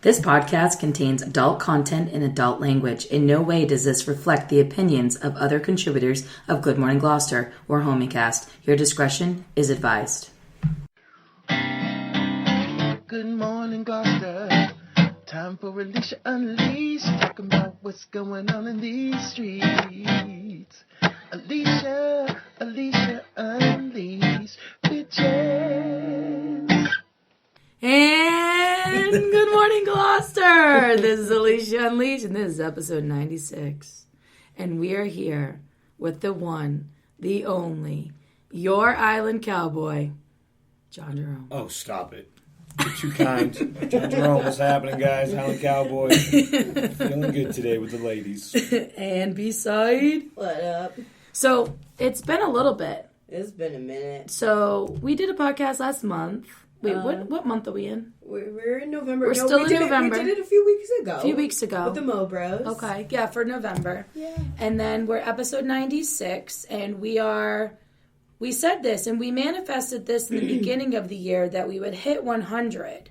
This podcast contains adult content and adult language. In no way does this reflect the opinions of other contributors of Good Morning Gloucester or Homecast. Your discretion is advised. Good morning, Gloucester. Time for Alicia Unleashed. Talking about what's going on in these streets. Alicia Unleashed. Bitches. And good morning, Gloucester. This is Alicia Unleashed, and this is episode 96. And we are here with the one, the only, your Island Cowboy, John Jerome. Oh, stop it. You're too kind. John Jerome, what's happening, guys? Island Cowboy. Feeling good today with the ladies. And beside, What up? so it's been a little bit. It's been a minute. So we did a podcast last month. Wait, what month are we in? We're in November. We're still in November. We did it a few weeks ago. A few weeks ago. With the Mo Bros. Okay, yeah, for November. Yeah. And then we're episode 96, and we said this, and we manifested this in the beginning of the year that we would hit 100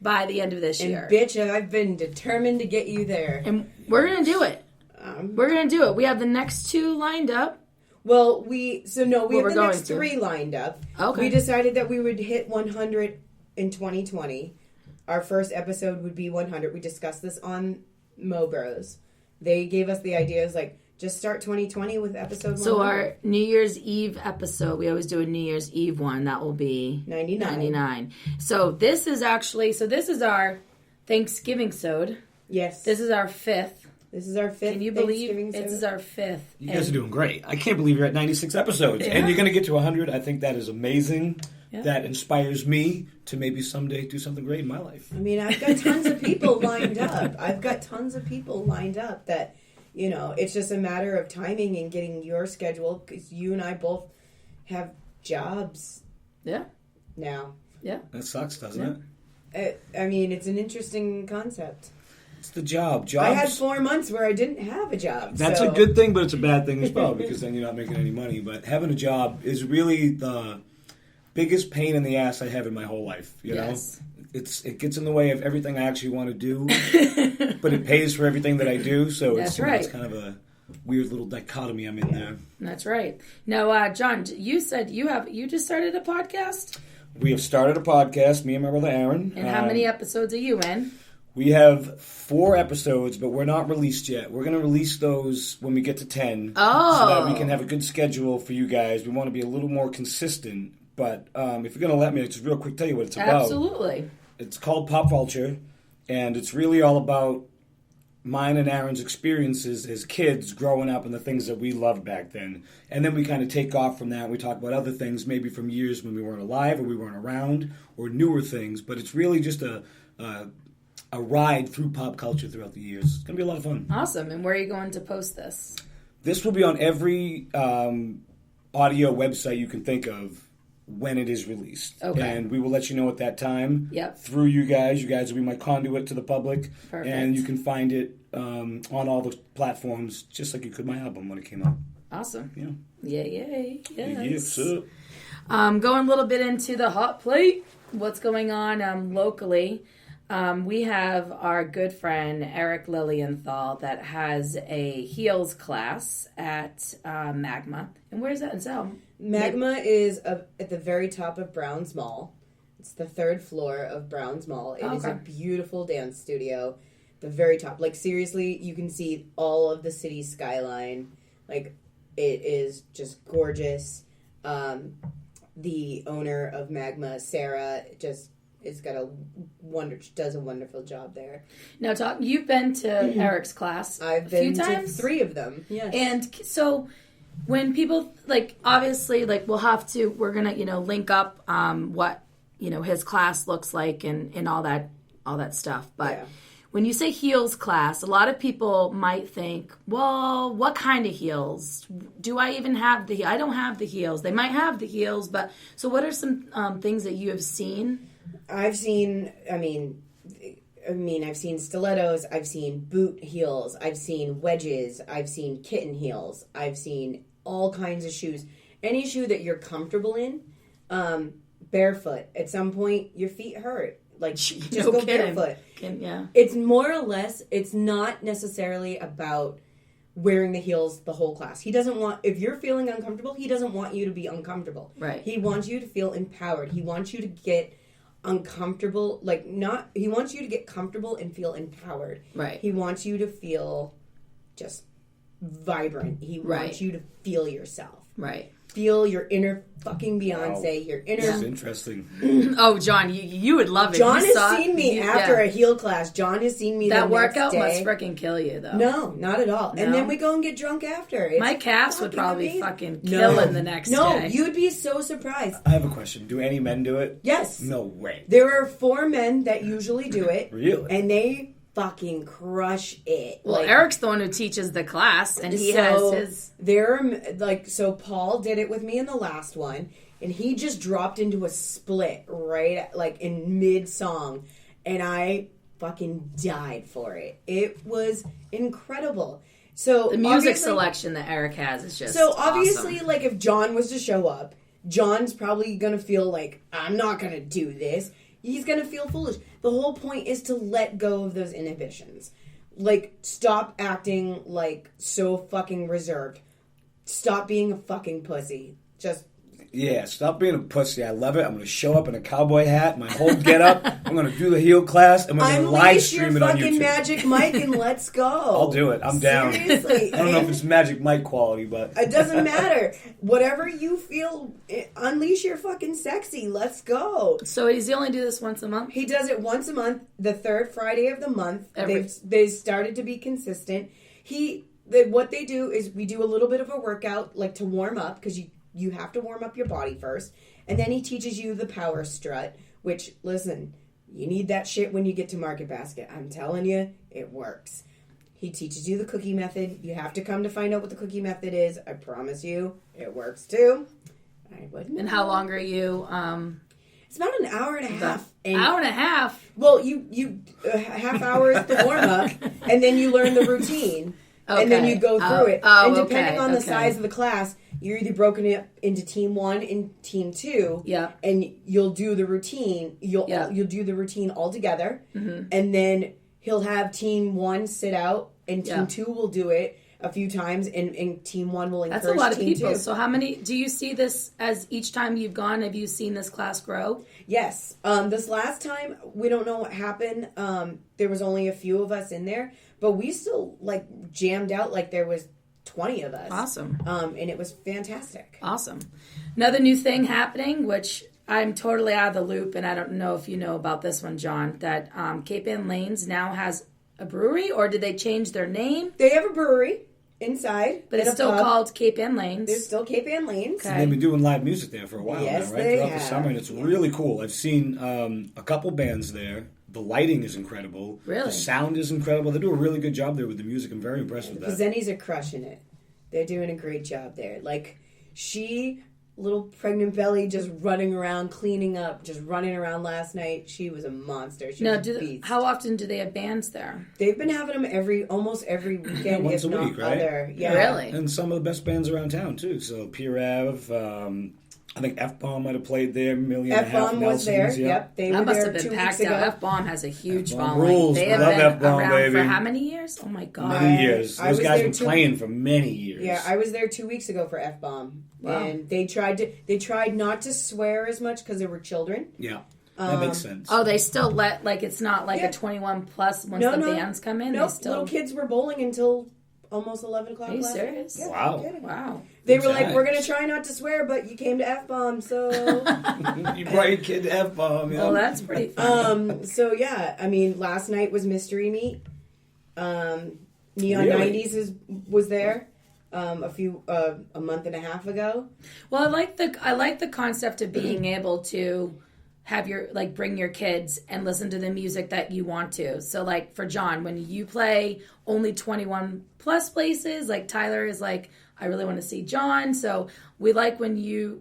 by the end of this year. Bitch, I've been determined to get you there. And we're going to do it. We're going to do it. We have the next two lined up. Well, we have the next 3 lined up. Okay. We decided that we would hit 100 in 2020. Our first episode would be 100. We discussed this on Mo Bros. They gave us the ideas like, just start 2020 with episode 100. So our New Year's Eve episode, we always do a New Year's Eve one. That will be 99. So this is our THANKSGIVINGSODE. Yes. This is our 5th. This is our 5th. Can you believe this is our 5th? You guys are doing great. I can't believe you're at 96 episodes. Yeah. And you're going to get to 100. I think that is amazing. Yeah. That inspires me to maybe someday do something great in my life. I mean, I've got tons of people lined up. That, you know, it's just a matter of timing and getting your schedule because you and I both have jobs. Yeah. Now. Yeah. That sucks, doesn't it? I mean, it's an interesting concept. It's the job. Jobs. I had 4 months where I didn't have a job. That's a good thing, but it's a bad thing as well because then you're not making any money. But having a job is really the biggest pain in the ass I have in my whole life. You know? It gets in the way of everything I actually want to do, but it pays for everything that I do. So it's kind of a weird little dichotomy I'm in there. That's right. Now, John, you said you just started a podcast? We have started a podcast, me and my brother Aaron. And how many episodes are you in? We have 4 episodes, but we're not released yet. We're going to release those when we get to 10. Oh. So that we can have a good schedule for you guys. We want to be a little more consistent. But if you're going to let me, just real quick tell you what it's about. Absolutely. It's called Pop Culture, and it's really all about mine and Aaron's experiences as kids growing up and the things that we loved back then. And then we kind of take off from that and we talk about other things, maybe from years when we weren't alive or we weren't around, or newer things. But it's really just a ride through pop culture throughout the years. It's going to be a lot of fun. Awesome. And where are you going to post this? This will be on every audio website you can think of when it is released. Okay. And we will let you know at that time. Yep. Through you guys. You guys will be my conduit to the public. Perfect. And you can find it on all the platforms, just like you could my album when it came out. Awesome. Yeah. Yay. Yes. Yes. Going a little bit into the hot plate. What's going on locally? We have our good friend Eric Lilienthal that has a heels class at Magma. And where's that in Salem? Magma is at the very top of Browns Mall. It's the 3rd floor of Browns Mall. It is a beautiful dance studio. The very top. Like, seriously, you can see all of the city skyline. Like, it is just gorgeous. The owner of Magma, Sarah, does a wonderful job there. Now, you've been to Eric's class I've a few been to times? 3 of them. Yes. And so when people, like, obviously, like, we're going to, link up what, his class looks like and all that stuff. But when you say heels class, a lot of people might think, well, what kind of heels? Do I even have I don't have the heels. They might have the heels, but so what are some things that you have seen? I've seen stilettos, I've seen boot heels, I've seen wedges, I've seen kitten heels, I've seen all kinds of shoes. Any shoe that you're comfortable in, barefoot. At some point, your feet hurt. Like, just No go kidding. barefoot. Yeah. It's more or less, it's not necessarily about wearing the heels the whole class. He doesn't want, if you're feeling uncomfortable, he doesn't want you to be uncomfortable. Right. He wants you to feel empowered. He wants you to get uncomfortable, like not, he wants you to get comfortable and feel empowered. Right. He wants you to feel just vibrant. He wants you to feel yourself. Right. Feel your inner fucking Beyonce, your inner... This is interesting. Oh, John, you would love it. John You has saw- seen me you- after yeah. a heel class. John has seen me That the next workout day. must freaking kill you, though. No, not at all. And No? then we go and get drunk after. It's My calves would fucking probably amazing. fucking kill in the next day. No, you'd be so surprised. I have a question. Do any men do it? Yes. No way. There are 4 men that usually do it. Really? And they fucking crush it. Well, Like, Eric's the one who teaches the class, and he so has his... so Paul did it with me in the last one, and he just dropped into a split right like in mid song, and I fucking died for it. It was incredible. So The music obviously- selection that Eric has is just So obviously, awesome. like if John was to show up, John's probably gonna feel like I'm not gonna do this. He's gonna feel foolish. The whole point is to let go of those inhibitions. Like, stop acting like so fucking reserved. Stop being a fucking pussy. Just Yeah, stop being a pussy. I love it. I'm going to show up in a cowboy hat, my whole get up. I'm going to do the heel class. I'm going to live unleash your stream it on fucking YouTube. Magic Mike and let's go. I'll do it. I'm down. Seriously. I don't know if it's Magic Mike quality, but It doesn't matter. Whatever you feel, unleash your fucking sexy. Let's go. So does he only do this once a month? He does it once a month, the third Friday of the month. Every- They started to be consistent. What they do is we do a little bit of a workout, like to warm up, because you have to warm up your body first. And then he teaches you the power strut, which, listen, you need that shit when you get to Market Basket. I'm telling you, it works. He teaches you the cookie method. You have to come to find out what the cookie method is. I promise you, it works too. I wouldn't. And how long are you... It's about an hour and a half. And hour and a half? well, you half hour is the warm up, and then you learn the routine, and then Okay. you go through it. Oh, And depending okay, on the okay. size of the class, you're either broken up into team 1 and team 2. Yeah. And you'll do the routine. You'll do the routine all together, and then he'll have team 1 sit out, and team 2 will do it a few times, and team 1 will encourage That's a lot of team people. 2. So how many... Do you see this as each time you've gone, have you seen this class grow? Yes. This last time, we don't know what happened. There was only a few of us in there, but we still like jammed out like there was 20 of us. Awesome. And it was fantastic. Awesome. Another new thing happening, which I'm totally out of the loop, and I don't know if you know about this one, John, that Cape Ann Lanes now has a brewery, or did they change their name? They have a brewery inside, But in it's a still pub. called Cape Ann Lanes. There's still Cape Ann Lanes. Okay. they've been doing live music there for a while Yes, now, right? they Throughout the have. summer, and it's really cool. I've seen a couple bands there. The lighting is incredible. Really? The sound is incredible. They do a really good job there with the music. I'm very impressed with The that. Zennies are crushing it. They're doing a great job there. Like, little pregnant belly, just running around, cleaning up, just running around last night. She was a monster. She Now, was a beast. how often do they have bands there? They've been having them almost every weekend, once if a not week, right? other. Yeah. Really? And some of the best bands around town, too. So Pier Ave, I think F-Bomb might have played there, Million and a Half F-Bomb was there. Nelsons, yeah. Yep. They That were must there have 2 been weeks packed ago. out. F-Bomb has a huge F-Bomb following. rules. They have Love been F-Bomb, around baby. for how many years? Oh my God. Many years. I Those was guys there been too. playing for many years. Yeah, I was there 2 weeks ago for F-Bomb. Wow. And they tried not to swear as much because there were children. Yeah, that makes sense. Oh, they still let, like, it's not like Yeah. a 21 plus once the bands come in? No, They still... little kids were bowling until almost 11 o'clock Are you last night. serious? Yeah, Wow. I'm kidding. Wow. They Good were like, we're going times. to try not to swear, but you came to F-Bomb, so... You brought your kid to F-Bomb, yeah. Well, that's pretty fun. So yeah, I mean, last night was Mystery Meat. Neon Really? 90s was there a month and a half ago. Well, I like the concept of being able to have your, like, bring your kids and listen to the music that you want to. So, like, for John, when you play only 21 plus places, like Tyler is like, I really want to see John. So we like when you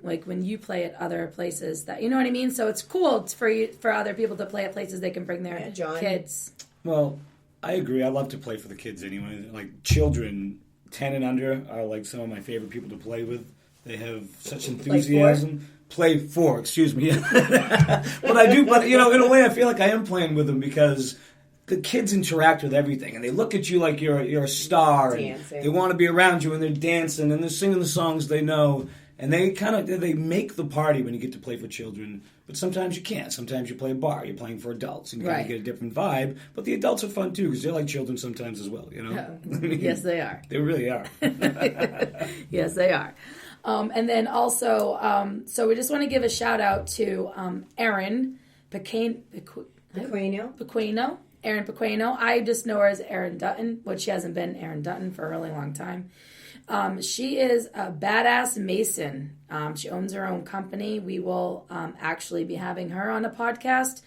play at other places that, you know what I mean? So it's cool for other people to play at places they can bring their John. kids. Well, I agree. I love to play for the kids anyway. Like, children 10 and under are, like, some of my favorite people to play with. They have such enthusiasm. play for, excuse me. But I do, but, in a way I feel like I am playing with them because the kids interact with everything, and they look at you like you're a star, and they want to be around you, and they're dancing, and they're singing the songs they know, and they make the party when you get to play for children. But sometimes you can't. Sometimes you play a bar. You're playing for adults, and you kind of get a different vibe. But the adults are fun too because they're like children sometimes as well. Yes, they are. They really are. Yes, they are. And then also, so we just want to give a shout out to Erin Pequeno. Erin Pequeno. I just know her as Erin Dutton, but she hasn't been Erin Dutton for a really long time. She is a badass mason. She owns her own company. We will actually be having her on a podcast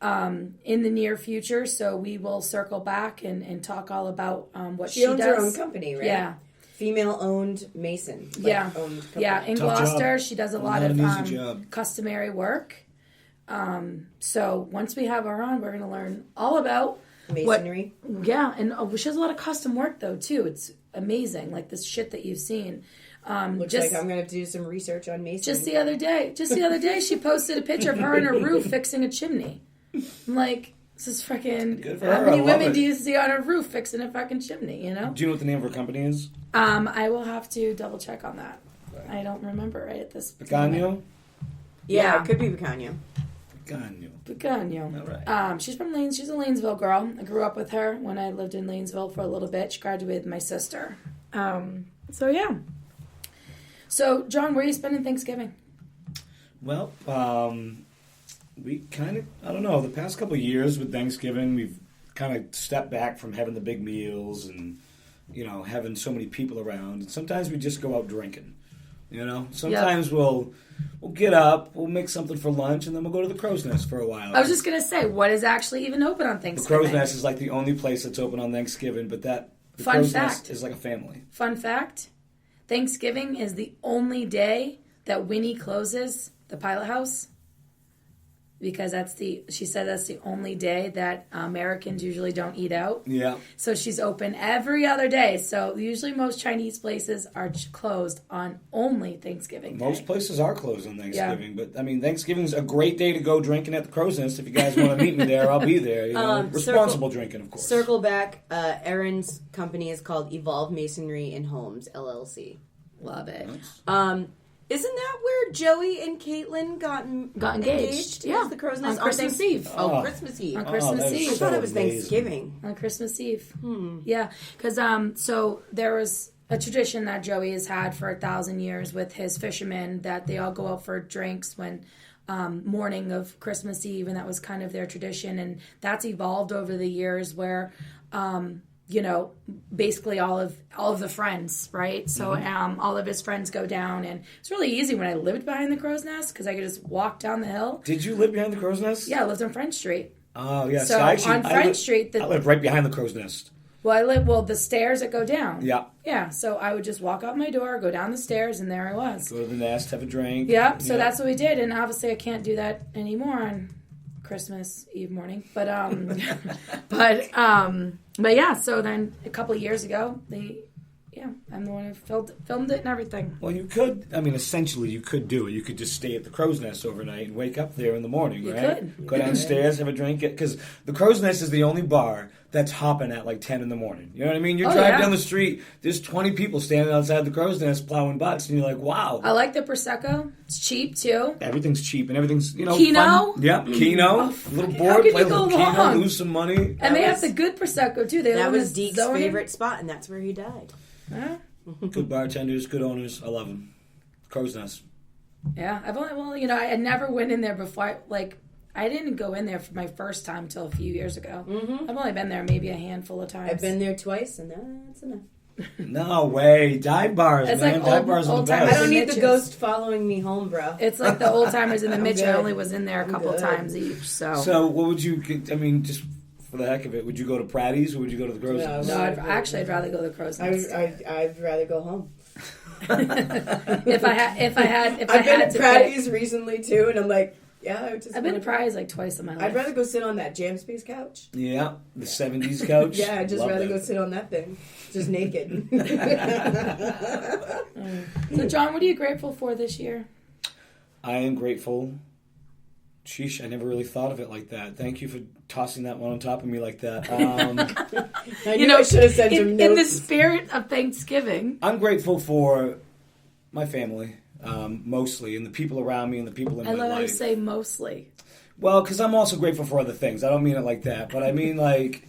in the near future. So we will circle back and talk all about what she does. She owns her own company, right? Yeah. Female-owned mason. Owned yeah, in Tough Gloucester. job. She does a lot of customary work. So once we have her on, we're going to learn all about masonry. And she does a lot of custom work, though, too. It's amazing, like this shit that you've seen. Looks like I'm going to have to do some research on masonry. Just the other day, she posted a picture of her on her roof fixing a chimney. I'm like, this is freaking... How many women do you see on a roof fixing a fucking chimney, Do you know what the name of her company is? I will have to double check on that. I don't remember right at this Picano? Yeah, it could be Picano. Picano. All right. She's from Lanes. She's a Lanesville girl. I grew up with her when I lived in Lanesville for a little bit. She graduated with my sister. So yeah. So John, where are you spending Thanksgiving? Well, we kind of, I don't know, the past couple of years with Thanksgiving, we've kind of stepped back from having the big meals and, having so many people around. And sometimes we just go out drinking, Sometimes we'll get up, we'll make something for lunch, and then we'll go to the Crow's Nest for a while. I was just going to say, what is actually even open on Thanksgiving? The Crow's Nest is like the only place that's open on Thanksgiving, but the Crow's Nest is like a family. Fun fact, Thanksgiving is the only day that Winnie closes the Pilot House. Because she said that's the only day that Americans usually don't eat out. Yeah. So she's open every other day. So usually most Chinese places are closed on only Thanksgiving Day. Most places are closed on Thanksgiving. Yeah. But, Thanksgiving's a great day to go drinking at the Crow's Nest. If you guys want to meet me there, I'll be there. Responsible drinking, of course. Circle back. Erin's company is called Evolve Masonry and Homes, LLC. Love it. Nice. Isn't that where Joey and Caitlin got engaged? Yeah. The Crow's Nest on Christmas Eve. Oh, Christmas Eve. On Christmas Eve. I thought it was Thanksgiving. On Christmas Eve. Yeah. Because so there was a tradition that Joey has had for 1,000 years with his fishermen that they all go out for drinks when morning of Christmas Eve, and that was kind of their tradition. And that's evolved over the years where... basically all of the friends, right? So all of his friends go down, and it's really easy when I lived behind the Crow's Nest because I could just walk down the hill. Did you live behind the Crow's Nest? Yeah, I lived on French Street. Oh, yeah. So on French Street... I lived right behind the Crow's Nest. Well, the stairs that go down. Yeah. Yeah, so I would just walk out my door, go down the stairs, and there I was. Go to the nest, have a drink. Yeah, so that's what we did, and obviously I can't do that anymore on Christmas Eve morning. But yeah, so then a couple of years ago, I'm the one who filmed it and everything. Well, you could, essentially you could do it. You could just stay at the Crow's Nest overnight and wake up there in the morning, right? You could. Go downstairs, have a drink. Because the Crow's Nest is the only bar that's hopping at like 10 in the morning. You know what I mean? You drive down the street, there's 20 people standing outside the Crow's Nest plowing butts, and you're like, wow. I like the Prosecco. It's cheap, too. Everything's cheap, and everything's, Keno? Fun. Yep, Keno. A little board, play a little Keno, lose some money. And they have the good Prosecco, too. That was Deke's favorite spot, and that's where he died. Huh? Good bartenders, good owners. I love them. Crow's Nest. Yeah, I never went in there before. I didn't go in there for my first time until a few years ago. Mm-hmm. I've only been there maybe a handful of times. I've been there twice, and that's enough. No way. Dive bars, it's man. Like dive bars are the best. I don't need the ghost following me home, bro. It's like the old timers in the Mitch. I only was in there a couple times each. So what would you, just for the heck of it, would you go to Pratty's or would you go to the Crow's Nest? No, I'd rather go to the Crow's Nest. I'd rather go home. if I had I've been to Pratty's recently too, and I'm like, I've been to Pratty's like twice in my life. I'd rather go sit on that Jam Space couch. Yeah, the 70s couch. Yeah, I'd just rather go sit on that thing, just naked. So, John, what are you grateful for this year? I am grateful. Sheesh, I never really thought of it like that. Thank you for tossing that one on top of me like that. I should have sent some notes. In the spirit of Thanksgiving. I'm grateful for my family, mostly, and the people around me and the people in my life. I love how you say mostly. Well, because I'm also grateful for other things. I don't mean it like that, but I mean like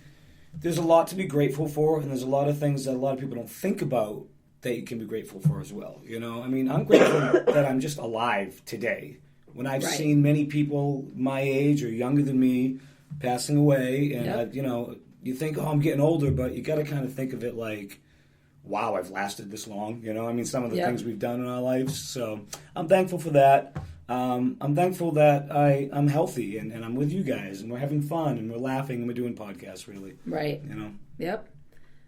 there's a lot to be grateful for, and there's a lot of things that a lot of people don't think about that you can be grateful for as well. You know, I mean, I'm grateful that I'm just alive today. When I've seen many people my age or younger than me passing away, and you think, oh, I'm getting older, but you got to kind of think of it like, wow, I've lasted this long. You know, I mean, some of the things we've done in our lives. So I'm thankful for that. I'm thankful that I'm healthy and I'm with you guys and we're having fun and we're laughing and we're doing podcasts, really. Right. You know. Yep.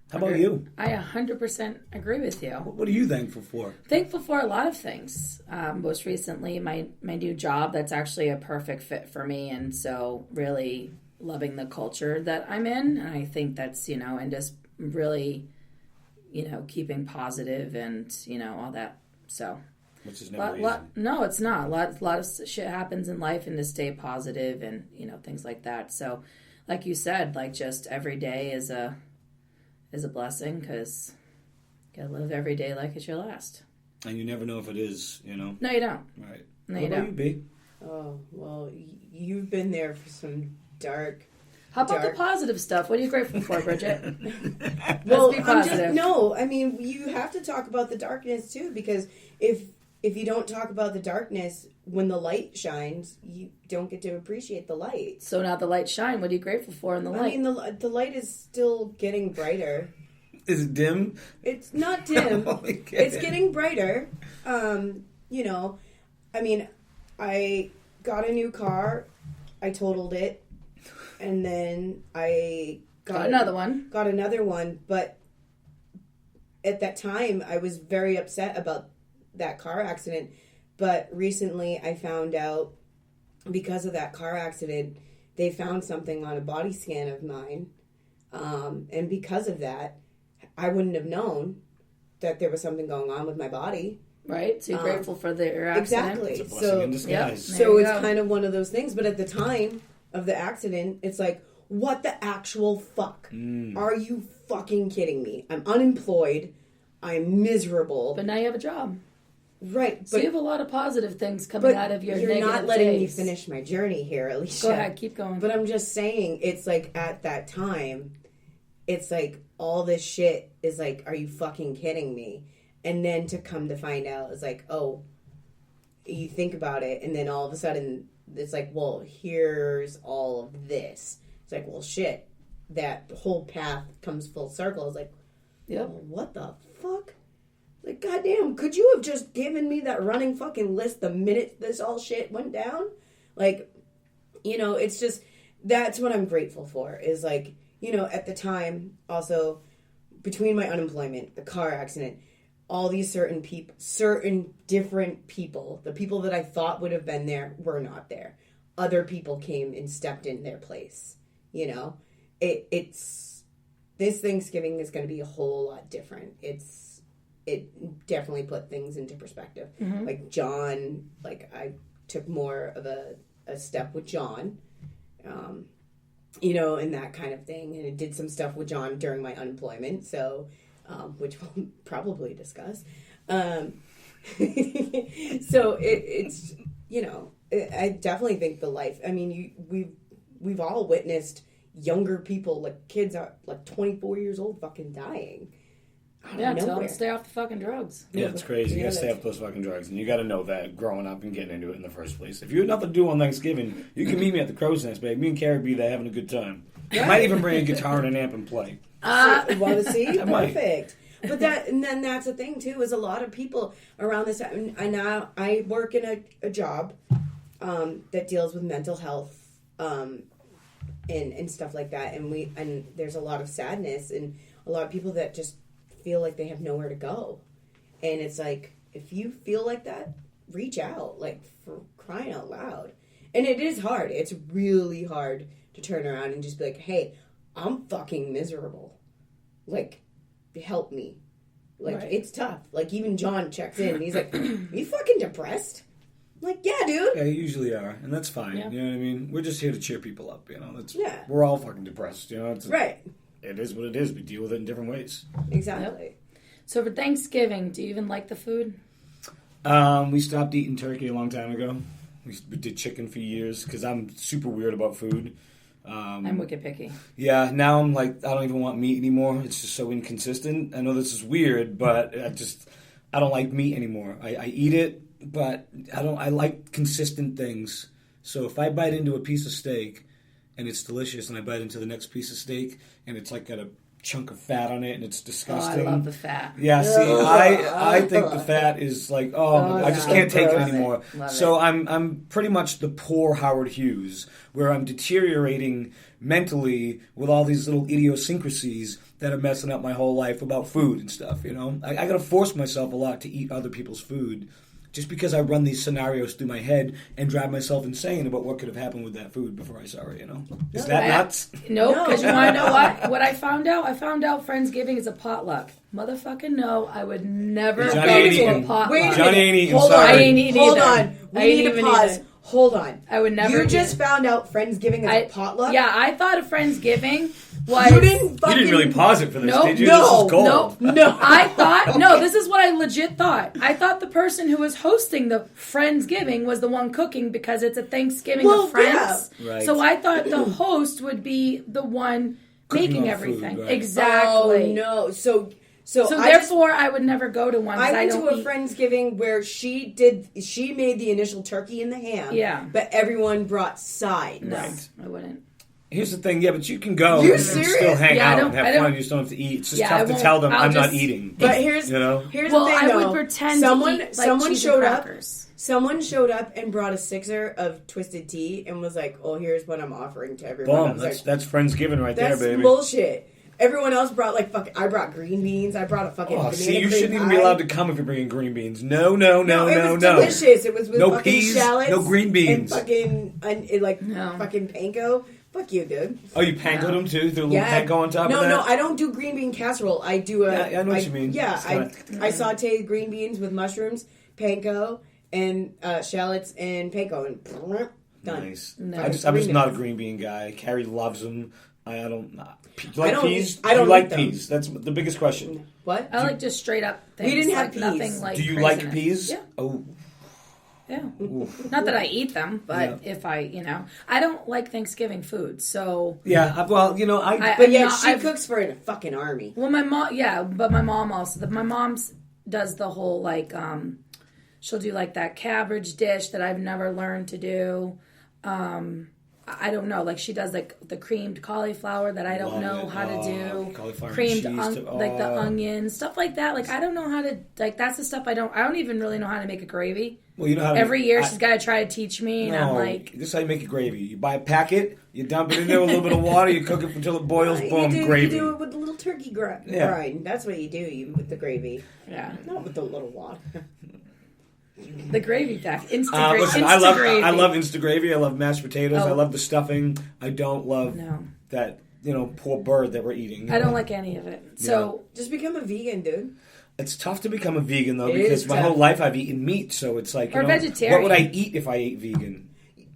How about you? I 100% agree with you. What are you thankful for? Thankful for a lot of things. Most recently, my new job, that's actually a perfect fit for me. And so really loving the culture that I'm in. And I think that's, and just really, keeping positive and, all that. So. Which is never easy. No, it's not. A lot of shit happens in life, and to stay positive and, things like that. So, like you said, like just every day is a blessing because you gotta live every day like it's your last. And you never know if it is, No, you don't. Right. No, you don't. You, B? Oh, well, you've been there for some dark... How about the positive stuff? What are you grateful for, Bridget? Well, Let's be positive. You have to talk about the darkness too, because if you don't talk about the darkness, when the light shines, you don't get to appreciate the light. So now the light shine. What are you grateful for in the light? I mean, the light is still getting brighter. Is it dim? It's not dim. It's getting brighter. I got a new car. I totaled it. And then I got another one. Got another one. But at that time, I was very upset about that car accident. But recently I found out, because of that car accident, they found something on a body scan of mine. And because of that, I wouldn't have known that there was something going on with my body. Right? So you're grateful for your accident. Exactly. It's a blessing in disguise. So it's kind of one of those things. But at the time of the accident, it's like, what the actual fuck? Are you fucking kidding me? I'm unemployed. I'm miserable. But now you have a job. Right. So you have a lot of positive things coming out of your negative You're not letting me days. finish my journey here, Alicia. Go ahead, keep going. But I'm just saying, it's like at that time, it's like all this shit is like, are you fucking kidding me? And then to come to find out, it's like, oh, you think about it, and then all of a sudden, it's like, well, here's all of this. It's like, well, shit, that whole path comes full circle. It's like, yep. Well, what the fuck? Like, goddamn, could you have just given me that running fucking list the minute this all shit went down? Like, it's just, that's what I'm grateful for, is like, at the time, also, between my unemployment, the car accident, all these certain different people, the people that I thought would have been there were not there. Other people came and stepped in their place. It's this Thanksgiving is going to be a whole lot different. It definitely put things into perspective. Mm-hmm. Like John, like I took more of a step with John, and that kind of thing. And it did some stuff with John during my unemployment. So, which we'll probably discuss. So it's, I definitely think the life, I mean, we've all witnessed younger people, like kids are like 24 years old fucking dying. Yeah, tell them to stay off the fucking drugs. Yeah, it's crazy. You gotta stay off those fucking drugs. And you gotta know that growing up and getting into it in the first place. If you have nothing to do on Thanksgiving, you can meet me at the Crow's Nest, babe. Me and Carrie be there having a good time. I might even bring a guitar and an amp and play. Want to see? Perfect. But then that's the thing too, is a lot of people around this time. I work in a job that deals with mental health and stuff like that, and there's a lot of sadness and a lot of people that just feel like they have nowhere to go. And it's like, if you feel like that, reach out, like, for crying out loud. And it is hard. It's really hard to turn around and just be like, hey, I'm fucking miserable. Like, help me. Like, It's tough. Like, even John checks in and he's like, are you fucking depressed? Like, yeah, dude. Yeah, you usually are, and that's fine. Yeah. You know what I mean? We're just here to cheer people up. You know, We're all fucking depressed. You know, right. It is what it is. We deal with it in different ways. Exactly. Yep. So for Thanksgiving, do you even like the food? We stopped eating turkey a long time ago. We did chicken for years because I'm super weird about food. I'm wicked picky. Yeah, now I'm like, I don't even want meat anymore. It's just so inconsistent. I know this is weird, but I don't like meat anymore. I eat it, but I like consistent things. So if I bite into a piece of steak and it's delicious, and I bite into the next piece of steak and it's like got a chunk of fat on it and it's disgusting. Oh, I love the fat. Yeah, see, I think the fat is like, I just can't take it anymore. So I'm pretty much the poor Howard Hughes, where I'm deteriorating mentally with all these little idiosyncrasies that are messing up my whole life about food and stuff, you know? I gotta force myself a lot to eat other people's food just because I run these scenarios through my head and drive myself insane about what could have happened with that food before I saw it, you know? Is that nuts? No, because you want to know what? What I found out? I found out Friendsgiving is a potluck. Motherfucking no, I would never go to a potluck. Wait a minute. Johnny ain't eating, Hold sorry. on. I ain't eating Hold either. on. We need to pause. Hold on. I would never. You just found out Friendsgiving is a potluck? Yeah, I thought of Friendsgiving was... You didn't fucking... You didn't really pause it for this, Nope. did you? No. This is gold. No. I thought... No, this is what I legit thought. I thought the person who was hosting the Friendsgiving was the one cooking because it's a Thanksgiving of friends. Yeah. Right. So I thought the host would be the one making all everything. food, right. Exactly. Oh, no. So therefore, I would never go to one. I went to a eat. Friendsgiving where she made the initial turkey and the ham. Yeah. But everyone brought sides. No, Right. I wouldn't. Here's the thing, but you can go You and serious? still hang Yeah, I out don't- and have I don't- fun. You just don't have to eat. It's just Yeah, I tough to won't- tell them I'll I'm not just- eating. But here's you know? here's Well, the thing, I though. would pretend someone to eat, someone cheese showed and up. crackers. Someone showed up and brought a sixer of twisted tea and was like, "Oh, here's what I'm offering to everyone." I Boom, was that's Friendsgiving right that's there, baby. bullshit. Everyone else brought I brought green beans. I brought a fucking banana See, you cream shouldn't even pie. be allowed to come if you're bringing green beans. No. It was delicious. It was with No fucking peas, shallots, no green beans. and fucking No. fucking panko. Fuck you, dude. Oh, you pankoed them too? Threw a little panko on top of that? No, I don't do green bean casserole. I do Yeah, I know what you mean. Yeah, It's I sauteed green beans with mushrooms, panko, and shallots and panko, and done. Nice. No. I'm just not a green bean guy. Carrie loves them. I don't. Do you like peas? I don't Do you like eat them. peas? That's the biggest question. What? I like just straight up things. We didn't have like peas. nothing like Do you craziness. like peas? Yeah. Oh. Yeah. Not that I eat them, but if I don't like Thanksgiving food. So Yeah. Well, But yeah, she she cooks for a fucking army. well, my mom, but my mom also. My mom's does the whole she'll do like that cabbage dish that I've never learned to do. I don't know. Like she does like the creamed cauliflower that I don't know how to do. Cauliflower Creamed and cheese like the onions, stuff like that. Like I don't know how to that's the stuff I don't even really know how to make a gravy. Well, you know how to Every year she's got to try to teach me, and I'm like, this is how you make a gravy. You buy a packet, you dump it in there with a little bit of water, you cook it until it boils, boom, gravy. You do it with the little turkey brine. That's what you do with the gravy. yeah, Not with the little water. the gravy pack, Listen, Insta I love gravy. Insta gravy. I love mashed potatoes. I love the stuffing. I don't love that poor bird that we're eating. I don't like any of it. So Just become a vegan, dude. It's tough to become a vegan though It because is my tough. whole life I've eaten meat, so it's like Or vegetarian. What would I eat if I ate vegan?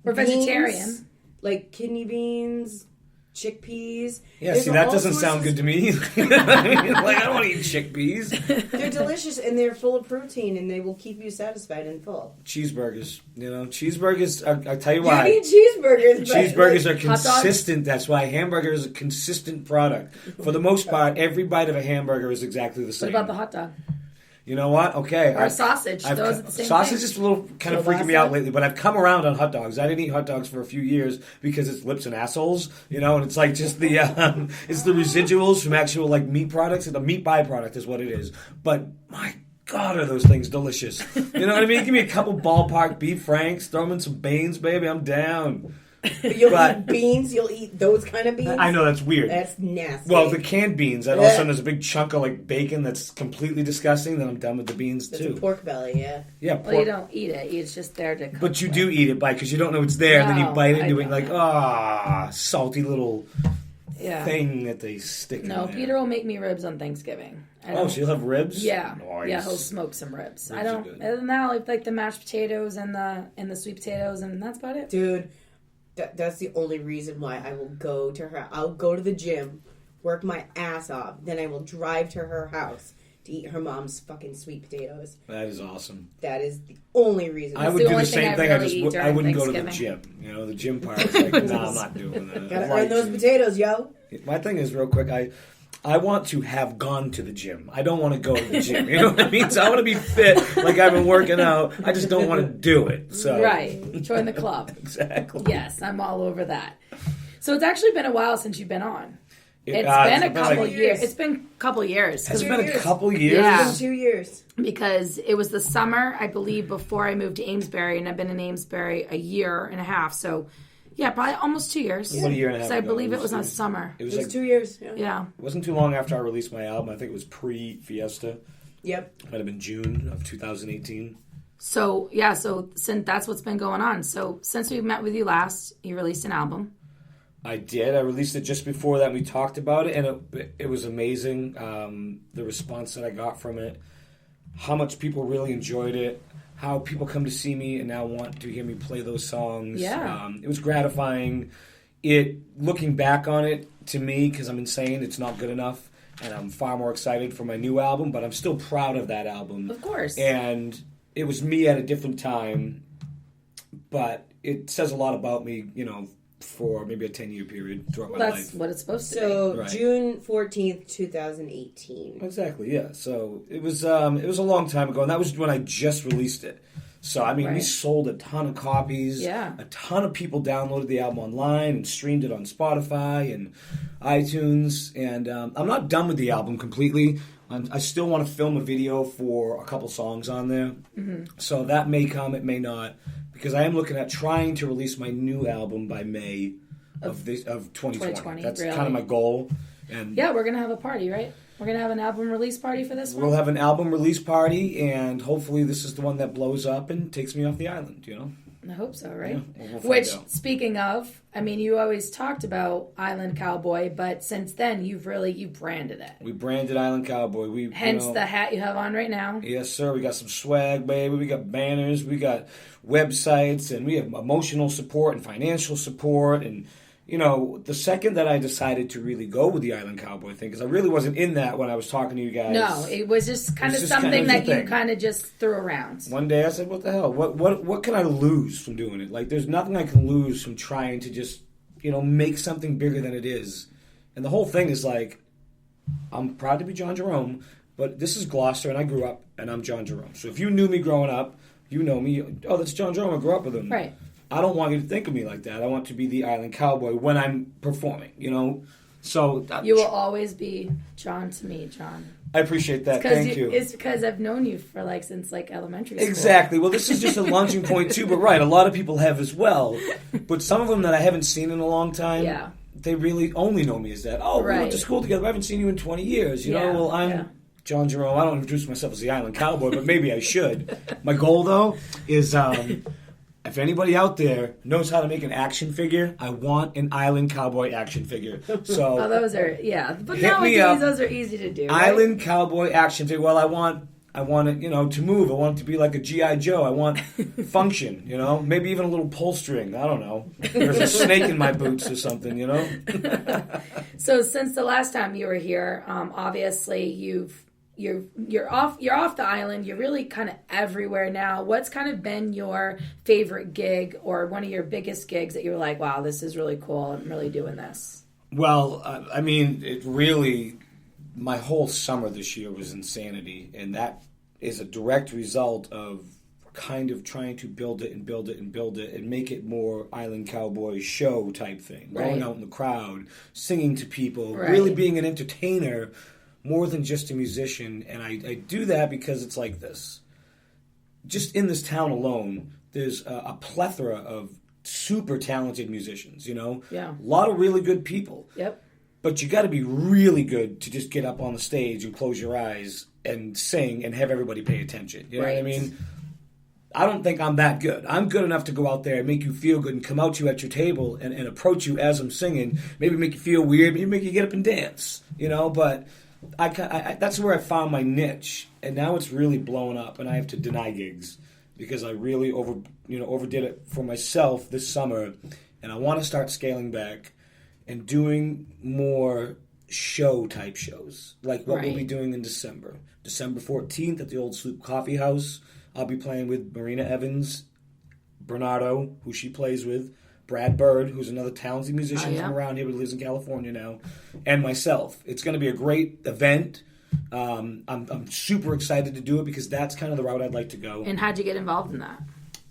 we're vegetarian. Beans, like kidney beans, chickpeas. Yeah, There's see that all doesn't sorts sound of- good to me. I don't want to eat chickpeas. They're delicious and they're full of protein and they will keep you satisfied and full. Cheeseburgers, cheeseburgers. I tell you why. You need cheeseburgers. but, Cheeseburgers like, are hot dogs? consistent. That's why hamburger is a consistent product. For the most part, every bite of a hamburger is exactly the What same. about the hot dog You know what? Okay. or a sausage? Those are the same sausage thing. is a little kind of freaking me out lately, but I've come around on hot dogs. I didn't eat hot dogs for a few years because it's lips and assholes, and it's like just the it's the residuals from actual like meat products. The meat byproduct is what it is. But my God, are those things delicious? You know what I mean? Give me a couple ballpark beef franks, throw them in some beans, baby. I'm down. You'll eat beans. You'll eat those kind of beans. I know that's weird. That's nasty. Well, the canned beans, that all of a sudden there's a big chunk of like bacon that's completely disgusting. Then I'm done with the beans That's too. a pork belly, yeah. Yeah, Well, you don't eat it. It's just there to cook but you with. do eat it, because you don't know it's there, and then you No, bite I into it don't. like, salty little thing that they stick in there. Peter will make me ribs on Thanksgiving. So you'll have ribs? Yeah. Nice. Yeah, he'll smoke some ribs. Ribs I don't, other than that, I like the mashed potatoes and the sweet potatoes, and that's about it. Dude, that's the only reason why I will go to her. I'll go to the gym, work my ass off, then I will drive to her house to eat her mom's fucking sweet potatoes. That is awesome. That is the only reason. I would do the same thing. Really I wouldn't go to the gym. You know, the gym part is like, nah, I'm not doing that. Gotta earn those potatoes, yo. My thing is, real quick, I want to have gone to the gym. I don't want to go to the gym. You know what I mean? So I want to be fit, like I've been working out. I just don't want to do it. So Right. Join the club. Exactly. Yes, I'm all over that. So it's actually been a while since you've been on. It's been a couple years. It's been a couple years. Has it been a couple years? Yeah. It's been 2 years. Because it was the summer, I believe, before I moved to Amesbury, and I've been in Amesbury a year and a half. So, yeah, probably almost 2 years. About a year and a half. So I believe it was on summer. It was It was like 2 years. Yeah. It wasn't too long after I released my album. I think it was pre-Fiesta. Yep. Might have been June of 2018. So, yeah, since that's what's been going on. So, since we met with you last, you released an album. I did. I released it just before that. We talked about it, and it was amazing. The response that I got from it, how much people really enjoyed it, how people come to see me and now want to hear me play those songs. Yeah. It was gratifying. Looking back on it, to me, because I'm insane, it's not good enough, and I'm far more excited for my new album, but I'm still proud of that album. Of course. And it was me at a different time, but it says a lot about me, you know, for maybe a 10-year period throughout my life. That's what it's supposed to be. So Right. June 14th, 2018. Exactly, yeah. So it was a long time ago, and that was when I just released it. So, I mean, we Right. sold a ton of copies. Yeah. A ton of people downloaded the album online and streamed it on Spotify and iTunes. And I'm not done with the album completely. I still want to film a video for a couple songs on there. Mm-hmm. So that may come, it may not. Because I am looking at trying to release my new album by May of 2020. 2020, That's really? kind of my goal. And Yeah, we're going to have a party, right? We're going to have an album release party for this one? we'll have an album release party, and hopefully this is the one that blows up and takes me off the island, you know? I hope so, right? Yeah, we'll find Which, out. speaking of, I mean, you always talked about Island Cowboy, but since then, you branded it. We branded Island Cowboy. Hence the hat you have on right now. Yes, sir. We got some swag, baby. We got banners. We got websites, and we have emotional support and financial support. And, you know, the second that I decided to really go with the Island Cowboy thing, because I really wasn't in that when I was talking to you guys. No, it was just kind of just something kind of that the you thing. kind of just threw around. One day I said, what the hell? What can I lose from doing it? Like, there's nothing I can lose from trying to just, you know, make something bigger than it is. And the whole thing is like, I'm proud to be John Jerome, but this is Gloucester, and I grew up, and I'm John Jerome. So if you knew me growing up, you know me. Oh, that's John Jerome. I grew up with him. Right. I don't want you to think of me like that. I want to be the Island Cowboy when I'm performing, you know? So You will always be John to me, John. I appreciate that. Thank you. It's because I've known you for since elementary school. Exactly. Well, this is just a launching point too, but right, a lot of people have as well. But some of them that I haven't seen in a long time, Yeah. they really only know me as that. Oh, we went Right. to school together. I haven't seen you in 20 years. You Yeah, know, well, I'm yeah. John Jerome. I don't introduce myself as the Island Cowboy, but maybe I should. My goal, though, is if anybody out there knows how to make an action figure, I want an Island Cowboy action figure. So Oh, those are, yeah. But Hit me nowadays, up. those are easy to do. Right? Island Cowboy action figure. Well, I want it, you know, to move. I want it to be like a G.I. Joe. I want function, you know? Maybe even a little pull string. I don't know. There's a snake in my boots or something, you know? So since the last time you were here, obviously you're off the island. You're really kind of everywhere now. What's kind of been your favorite gig or one of your biggest gigs that you were like, wow, this is really cool. I'm really doing this. Well, I mean, it really, my whole summer this year was insanity. And that is a direct result of kind of trying to build it and make it more Island Cowboy show type thing. Right. Going out in the crowd, singing to people, Right. really being an entertainer more than just a musician. And I do that because it's like this. Just in this town alone, there's a plethora of super talented musicians, you know? Yeah. A lot of really good people. Yep. But you got to be really good to just get up on the stage and close your eyes and sing and have everybody pay attention. You know what I Right. mean? I don't think I'm that good. I'm good enough to go out there and make you feel good and come out to you at your table and approach you as I'm singing. Maybe make you feel weird, maybe make you get up and dance, But I that's where I found my niche, and now it's really blown up, and I have to deny gigs because I really overdid it for myself this summer, and I want to start scaling back and doing more show-type shows, like what we'll be doing in December. December 14th at the Old Sloop Coffee House. I'll be playing with Marina Evans, Bernardo, who she plays with, Brad Bird, who's another talented musician from around here who lives in California now, and myself. It's going to be a great event. I'm super excited to do it because that's kind of the route I'd like to go. And how'd you get involved in that?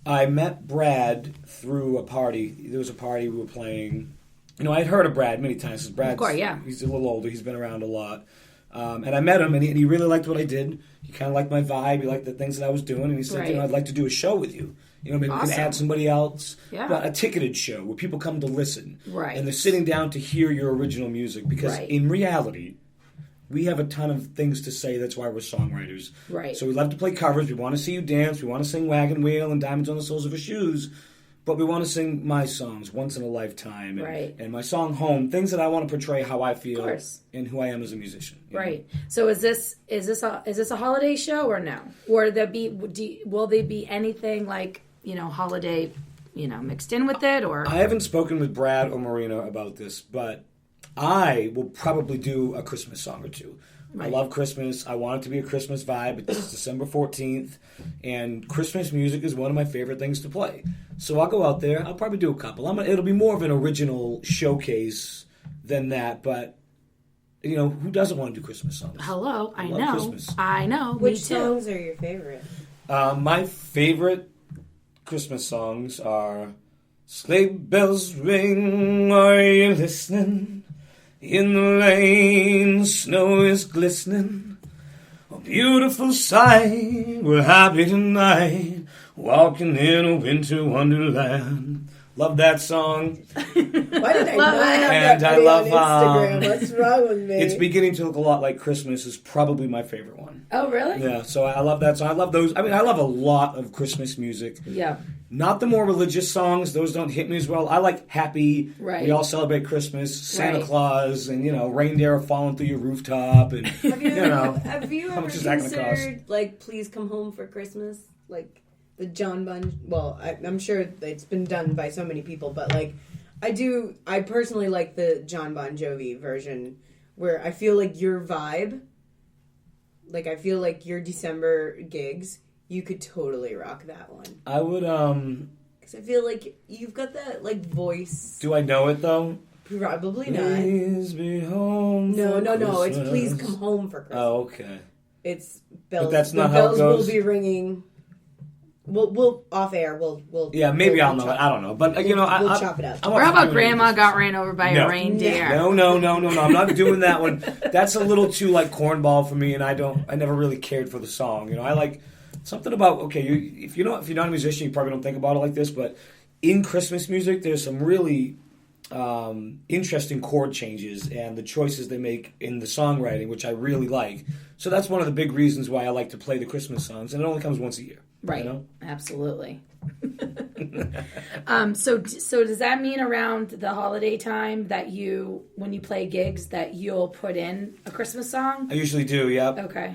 I met Brad through a party. There was a party we were playing. I'd heard of Brad many times. Brad, of course, he's a little older. He's been around a lot. And I met him, and he really liked what I did. He kind of liked my vibe. He liked the things that I was doing. And he said, I'd like to do a show with you. Maybe we can add somebody else. Yeah. But a ticketed show where people come to listen. Right. And they're sitting down to hear your original music. Because in reality, we have a ton of things to say. That's why we're songwriters. Right. So we love to play covers. We want to see you dance. We want to sing Wagon Wheel and Diamonds on the Soles of Her Shoes. But we want to sing my songs, Once in a Lifetime, and my song Home, things that I want to portray how I feel and who I am as a musician. Right. So is this a holiday show or no? Or will there be anything like holiday mixed in with it? Or I haven't spoken with Brad or Marina about this, but I will probably do a Christmas song or two. Right. I love Christmas. I want it to be a Christmas vibe. It's December 14th, and Christmas music is one of my favorite things to play. So I'll go out there. I'll probably do a couple. It'll be more of an original showcase than that, but who doesn't want to do Christmas songs? Hello, I love know. Christmas. I know. Which songs are your favorite? My favorite Christmas songs are Sleigh Bells Ring, Are You Listening? In the lane, snow is glistening. A beautiful sight, we're happy tonight, walking in a winter wonderland. Love that song. Why did I not have that video on Instagram? What's wrong with me? It's beginning to look a lot like Christmas is probably my favorite one. Oh, really? Yeah, so I love that song. I love those. I love a lot of Christmas music. Yeah. Not the more religious songs; those don't hit me as well. I like happy. Right. We all celebrate Christmas, Santa Claus, and reindeer are falling through your rooftop, and have you ever considered like "Please Come Home for Christmas"? Like the John Bon. Well, I'm sure it's been done by so many people, but like I personally like the John Bon Jovi version, where I feel like your vibe, like I feel like your December gigs. You could totally rock that one. I would, because I feel like you've got that, like, voice. Do I know it, though? Probably not. Please be home No. It's Please Come Home for Christmas. Oh, okay. It's bells. But that's not how it goes. Bells will be ringing. We'll off air. We'll. Yeah, maybe I'll know it. I don't know. But, we'll chop it up. Or how about Grandma got ran over by a reindeer? No. I'm not doing that one. That's a little too, like, cornball for me, and I never really cared for the song. I like... Something about, if you're not a musician, you probably don't think about it like this, but in Christmas music, there's some really interesting chord changes and the choices they make in the songwriting, which I really like. So that's one of the big reasons why I like to play the Christmas songs, and it only comes once a year. Right. Absolutely. So does that mean around the holiday time that when you play gigs, that you'll put in a Christmas song? I usually do, yep. Okay.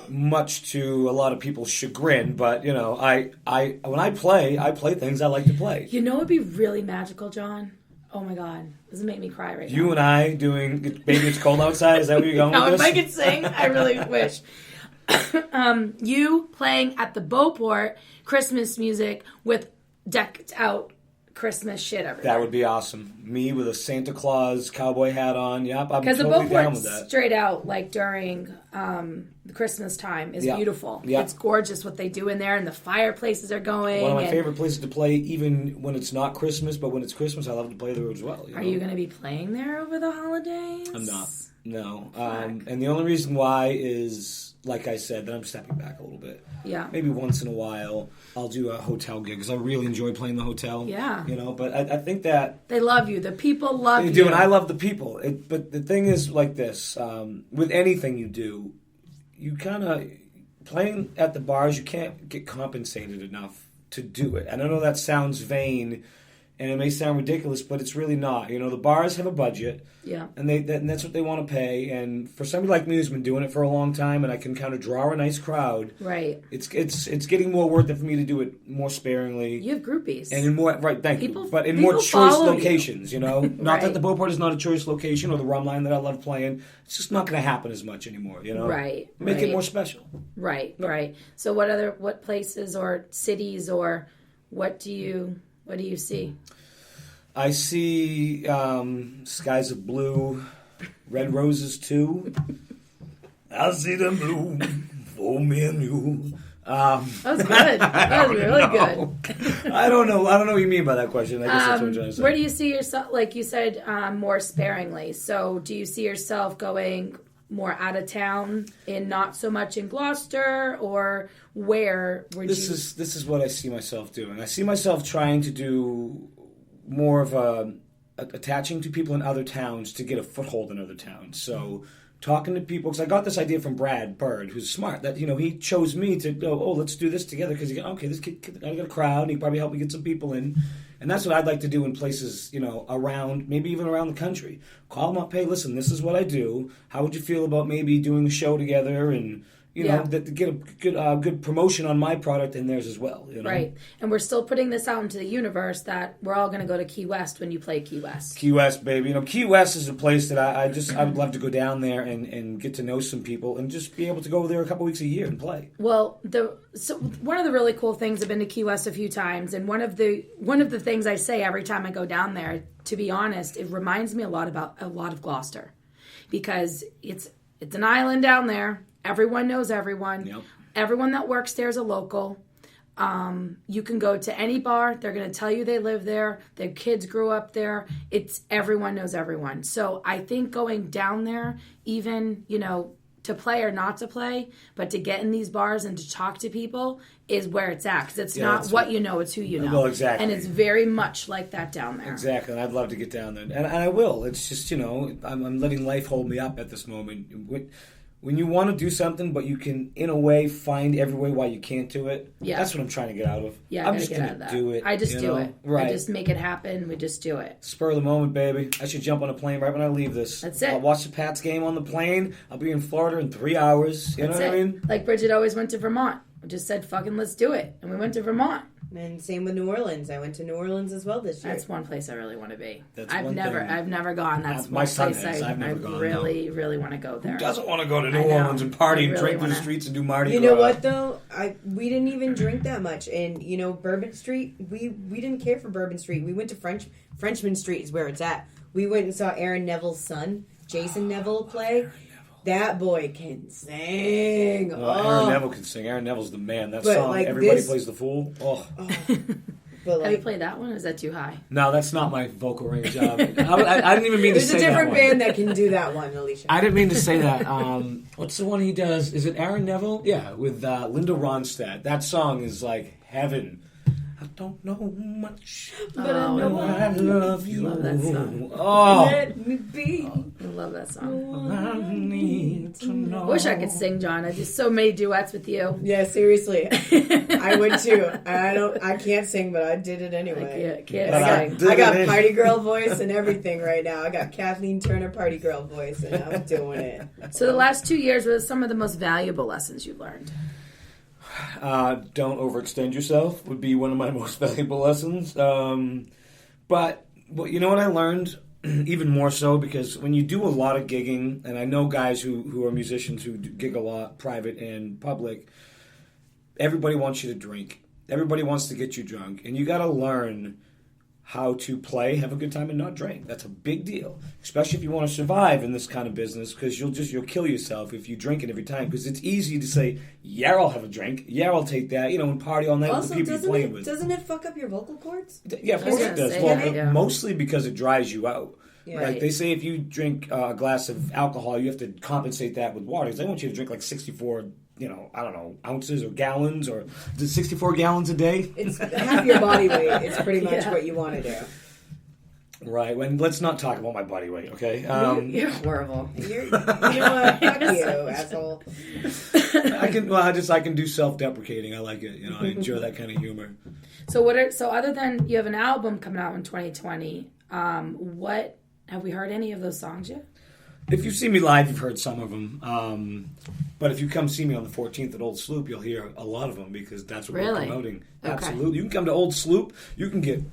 Much to a lot of people's chagrin, but when I play things I like to play. It'd be really magical, John. Oh my God, this is making me cry right now. You and I doing "Baby It's Cold Outside." Is that where you're going with this? No, if I could sing, I really wish. You playing at the Beauport Christmas music with decked out Christmas shit everywhere. That would be awesome. Me with a Santa Claus cowboy hat on. Yep, I'm totally the down with Beauport's that. Straight out, like during the Christmas time, is beautiful. Yeah. It's gorgeous what they do in there, and the fireplaces are going. One of my favorite places to play, even when it's not Christmas, but when it's Christmas, I love to play there as well. Are you going to be playing there over the holidays? I'm not. No. And the only reason why is, like I said, that I'm stepping back a little bit. Yeah. Maybe once in a while I'll do a hotel gig because I really enjoy playing the hotel. Yeah. But I think that... They love you. The people love you. They do, and I love the people. But the thing is like this. With anything you do, you kind of... playing at the bars, you can't get compensated enough to do it. And I know that sounds vain, and it may sound ridiculous, but it's really not. You know, the bars have a budget, and and that's what they want to pay. And for somebody like me who's been doing it for a long time, and I can kind of draw a nice crowd, right? It's getting more worth it for me to do it more sparingly. You have groupies, and in more thank you, but in more choice locations. You know, not right. that the Beauport is not a choice location or the Rum Line that I love playing. It's just not going to happen as much anymore. You know, right? Make it more special. Right, right. So what places or cities or what do you see? I see skies of blue, red roses too. I see them blue for me and you. That was good. That was really good. I don't know what you mean by that question. I guess that's what I'm trying to say. Where do you see yourself? Like you said, more sparingly. So do you see yourself going more out of town and not so much in Gloucester, or where would This is what I see myself doing. I see myself trying to do more of attaching to people in other towns to get a foothold in other towns. So talking to people, because I got this idea from Brad Bird, who's smart, that, you know, he chose me to go, oh, let's do this together, because this kid, I got a crowd, and he probably helped me get some people in. And that's what I'd like to do in places, you know, around, maybe even around the country. Call them up, hey, listen, this is what I do. How would you feel about maybe doing a show together and, you know, to get a good promotion on my product and theirs as well. You know? Right. And we're still putting this out into the universe that we're all going to go to Key West when you play Key West. Key West, baby. You know, Key West is a place that I would love to go down there and get to know some people and just be able to go there a couple weeks a year and play. Well, one of the really cool things, I've been to Key West a few times, and one of the things I say every time I go down there, to be honest, it reminds me a lot of Gloucester, because it's an island down there. Everyone knows everyone. Yep. Everyone that works there is a local. You can go to any bar. They're going to tell you they live there. Their kids grew up there. It's everyone knows everyone. So I think going down there, even, you know, to play or not to play, but to get in these bars and to talk to people is where it's at. Because it's not what you know, it's who you know. Well, exactly. And it's very much like that down there. Exactly. And I'd love to get down there. And I will. It's just, you know, I'm letting life hold me up at this moment. When you want to do something, but you can, in a way, find every way why you can't do it. Yeah. That's what I'm trying to get out of. Yeah, I'm just going to do it. I just do it. Right. I just make it happen. We just do it. Spur of the moment, baby. I should jump on a plane right when I leave this. That's it. I'll watch the Pats game on the plane. I'll be in Florida in 3 hours. You know what I mean? Like Bridget always went to Vermont. I just said, fucking let's do it. And we went to Vermont. And same with New Orleans. I went to New Orleans as well this year. That's one place I really want to be. I've never gone. That's my one son place has. I've never gone. Really, really want to go there. Who doesn't want to go to New Orleans and party and drink through the streets and do Mardi Gras? You know what though? We didn't even drink that much, and you know Bourbon Street. We didn't care for Bourbon Street. We went to Frenchman Street is where it's at. We went and saw Aaron Neville's son, Jason Neville, play. That boy can sing. Aaron Neville can sing. Aaron Neville's the man. That song, like Everybody Plays the Fool. Oh. Have you played that one? Or is that too high? No, that's not my vocal range. I didn't even mean to say that. There's a different band that can do that one, Alicia. I didn't mean to say that. What's the one he does? Is it Aaron Neville? Yeah, with Linda Ronstadt. That song is like heaven. I don't know much, but I know I love you. Love that song. Oh, let me be. I love that song. I need to know. I wish I could sing, John. I did so many duets with you. Yeah, seriously. I would too. I can't sing, but I did it anyway. I got party girl voice and everything right now. I got Kathleen Turner party girl voice, and I'm doing it. So the last 2 years were some of the most valuable lessons you've learned. Don't overextend yourself would be one of my most valuable lessons. But you know what I learned even more so, because when you do a lot of gigging, and I know guys who are musicians who gig a lot, private and public, everybody wants you to drink. Everybody wants to get you drunk. And you got to learn how to play, have a good time, and not drink. That's a big deal, especially if you want to survive in this kind of business, because you'll kill yourself if you drink it every time. Because it's easy to say, yeah, I'll have a drink, yeah, I'll take that, and party all night with the people you're playing with. Doesn't it fuck up your vocal cords? Yeah, of course it does. Well, mostly because it dries you out. Yeah. Like they say, if you drink a glass of alcohol, you have to compensate that with water. Because they want you to drink like 64 ounces or gallons, or 64 gallons a day? It's half your body weight. It's pretty much what you want to do. Right. Let's not talk about my body weight, okay? You're horrible. You know what? Fuck you, asshole. I can do self-deprecating. I like it. I enjoy that kind of humor. So other than you have an album coming out in 2020, what have we heard any of those songs yet? If you've seen me live, you've heard some of them. But if you come see me on the 14th at Old Sloop, you'll hear a lot of them because that's what we're promoting. Okay. Absolutely. You can come to Old Sloop. You can get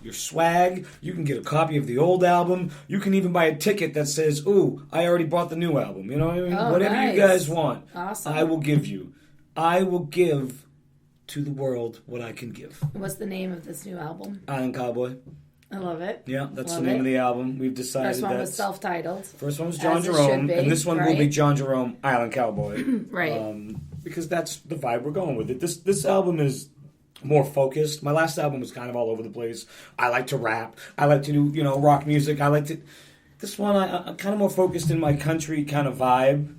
your swag. You can get a copy of the old album. You can even buy a ticket that says, "Ooh, I already bought the new album." You know what I mean? Oh, whatever nice. you guys want, awesome. I will give you. I will give to the world what I can give. What's the name of this new album? Island Cowboy. I love it. Yeah, that's the name of the album. We've decided First one that. was self-titled. First one was John As it Jerome, should be, and this one will be right? John Jerome, Island Cowboy. Right. Because that's the vibe we're going with it. This album is more focused. My last album was kind of all over the place. I like to rap. I like to do, rock music. This one, I'm kind of more focused in my country kind of vibe.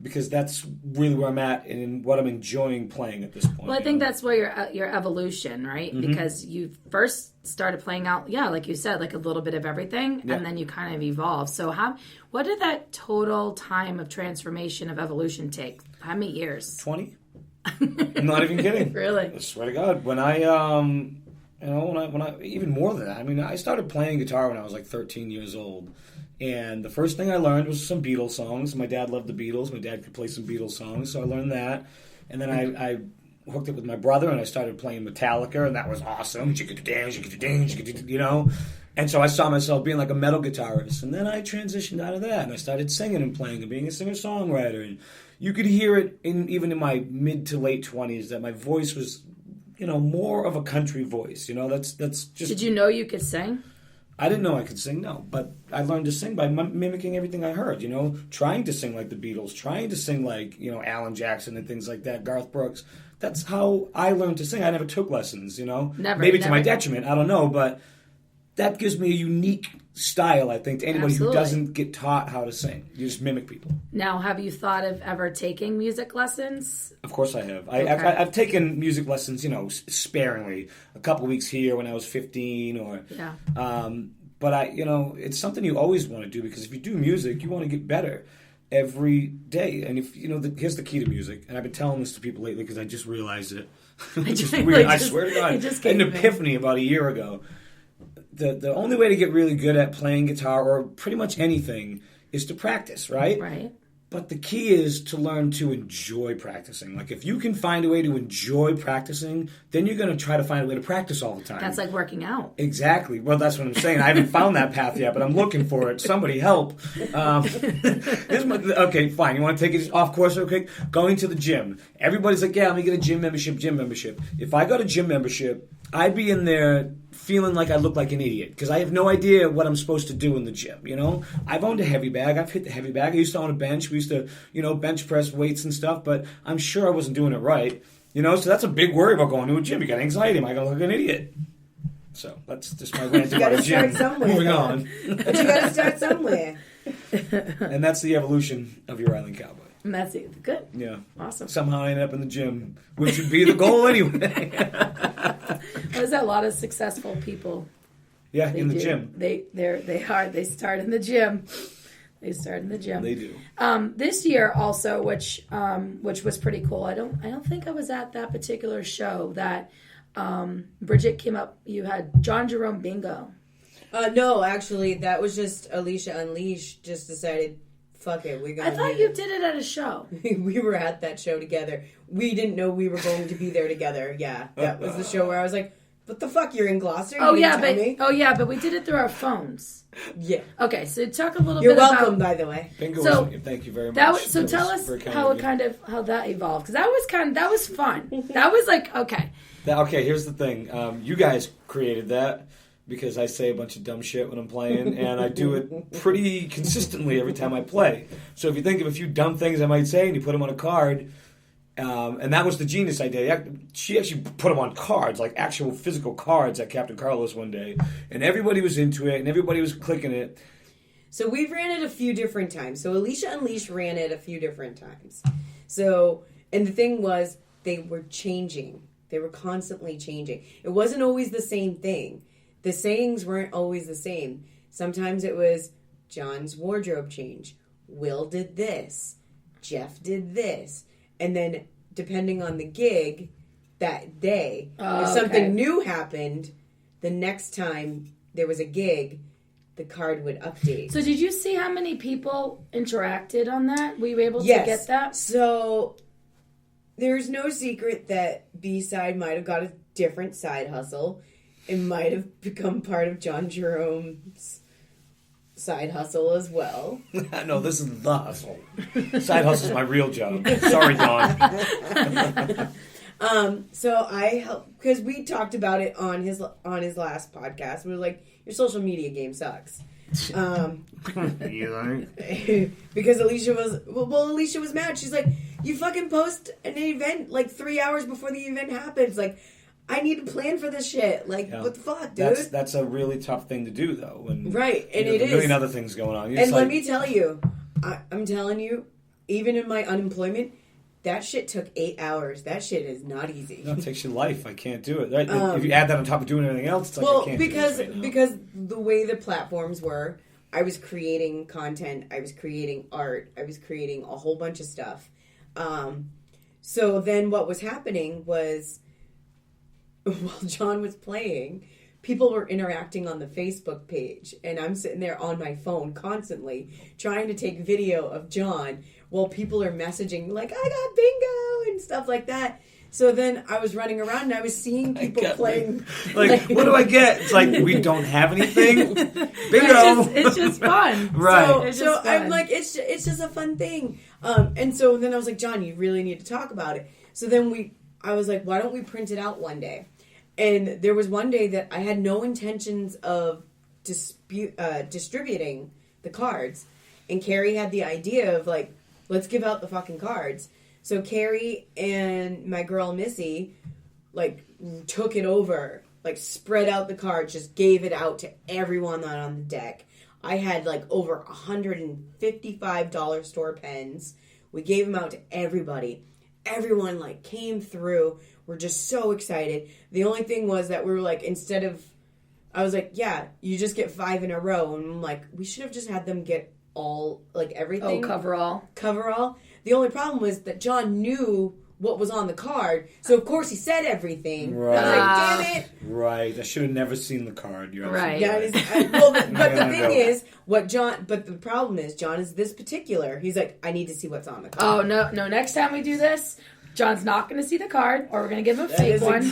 Because that's really where I'm at and what I'm enjoying playing at this point. Well, I think that's where your evolution, right? Mm-hmm. Because you first started playing out, like you said, like a little bit of everything, and then you kind of evolved. So what did that total time of transformation of evolution take? How many years? 20. I'm not even kidding. Really? I swear to God. When I even more than that. I mean, I started playing guitar when I was like 13 years old. And the first thing I learned was some Beatles songs. My dad loved the Beatles. My dad could play some Beatles songs, so I learned that. And then I hooked up with my brother, and I started playing Metallica, and that was awesome. And so I saw myself being like a metal guitarist. And then I transitioned out of that, and I started singing and playing and being a singer-songwriter. And you could hear it even in my mid to late 20s that my voice was, more of a country voice. That's just... Did you know you could sing? I didn't know I could sing, no. But I learned to sing by mimicking everything I heard, trying to sing like the Beatles, trying to sing like, Alan Jackson and things like that, Garth Brooks. That's how I learned to sing. I never took lessons, Never. Maybe to my detriment, I don't know, but that gives me a unique style, I think, to anybody who doesn't get taught how to sing. You just mimic people. Now, have you thought of ever taking music lessons? Of course I have. Okay. I've taken music lessons, sparingly. A couple weeks here when I was 15 or... Yeah. But it's something you always want to do because if you do music, you want to get better every day. And if here's the key to music, and I've been telling this to people lately because I just realized it. It's weird. I swear to God, an epiphany about a year ago. The only way to get really good at playing guitar or pretty much anything is to practice, right? Right. But the key is to learn to enjoy practicing. Like, if you can find a way to enjoy practicing, then you're going to try to find a way to practice all the time. That's like working out. Exactly. Well, that's what I'm saying. I haven't found that path yet, but I'm looking for it. Somebody help. Okay, fine. You want to take it off course real quick? Going to the gym. Everybody's like, yeah, let me get a gym membership. If I got a gym membership, I'd be in there feeling like I look like an idiot because I have no idea what I'm supposed to do in the gym, I've owned a heavy bag. I've hit the heavy bag. I used to own a bench. We used to, bench press weights and stuff, but I'm sure I wasn't doing it right, So that's a big worry about going to a gym. You got anxiety. Am I going to look like an idiot? So that's just my rant about a gym. Moving on. But you got to start somewhere. And that's the evolution of your Island Cowboy. And that's it. Good. Yeah. Awesome. Somehow I ended up in the gym, which would be the goal anyway. There's a lot of successful people. Yeah, in the gym. They start in the gym. They start in the gym. They do. This year also, which was pretty cool. I don't think I was at that particular show that Bridget came up. You had John Jerome bingo. No, actually, that was just Alicia Unleashed. Just decided, fuck it, we're gonna. I thought you did it at a show. We were at that show together. We didn't know we were going to be there together. Yeah, that was the show where I was like, "What the fuck? You're in Gloucester? But we did it through our phones." Yeah. Okay, so talk a little You're bit about. You're welcome, by the way. Thank you very much. Tell us how that evolved, because that was fun. That was like okay. Okay, here's the thing. You guys created that because I say a bunch of dumb shit when I'm playing, and I do it pretty consistently every time I play. So if you think of a few dumb things I might say and you put them on a card, and that was the genius idea. She actually put them on cards, like actual physical cards at Captain Carlos one day, and everybody was into it, and everybody was clicking it. So we ran it a few different times. So Alicia Unleashed ran it a few different times. So, and the thing was, they were changing. They were constantly changing. It wasn't always the same thing. the sayings weren't always the same. Sometimes it was John's wardrobe change. Will did this. Jeff did this. And then depending on the gig that day, if something new happened, the next time there was a gig, the card would update. So did you see how many people interacted on that? Were you able to get that? So there's no secret that B-Side might have got a different side hustle. It might have become part of John Jerome's side hustle as well. No, this is the hustle. Side hustle is my real job. Sorry, Don. So I helped because we talked about it on his last podcast. We were like, your social media game sucks. Because Alicia was mad. She's like, you fucking post an event like 3 hours before the event happens. Like, I need to plan for this shit. Like, what the fuck, dude? That's a really tough thing to do, though. When, right, and it is. A million other things going on. And let me tell you, I'm telling you, even in my unemployment, that shit took 8 hours. That shit is not easy. No, it takes your life. I can't do it. Right? If you add that on top of doing everything else, it's like I can't do this right now. Because the way the platforms were, I was creating content, I was creating art, I was creating a whole bunch of stuff. So then what was happening was, while John was playing, people were interacting on the Facebook page, and I'm sitting there on my phone constantly trying to take video of John while people are messaging like, I got bingo and stuff like that. So then I was running around and I was seeing people playing. Like, what do I get? It's like, we don't have anything. Bingo. It's just fun. Right. So I'm like, it's just a fun thing. And so then I was like, John, you really need to talk about it. So then I was like, why don't we print it out one day? And there was one day that I had no intentions of distributing the cards. And Carrie had the idea of like, let's give out the fucking cards. So Carrie and my girl Missy, like, took it over, like, spread out the cards, just gave it out to everyone on the deck. I had, like, over $155 store pens. We gave them out to everybody. Everyone, like, came through. We're just so excited. The only thing was that we were, like, I was like, yeah, you just get 5 in a row. And I'm like, we should have just had them get all, like, everything. Oh, cover all. The only problem was that John knew what was on the card, so of course he said everything. Right. I was like, damn it. Right. I should have never seen the card. You're right. Right. But the thing is, but the problem is, John is this particular. He's like, I need to see what's on the card. Oh, no. Next time we do this, John's not going to see the card, or we're going to give him a fake one.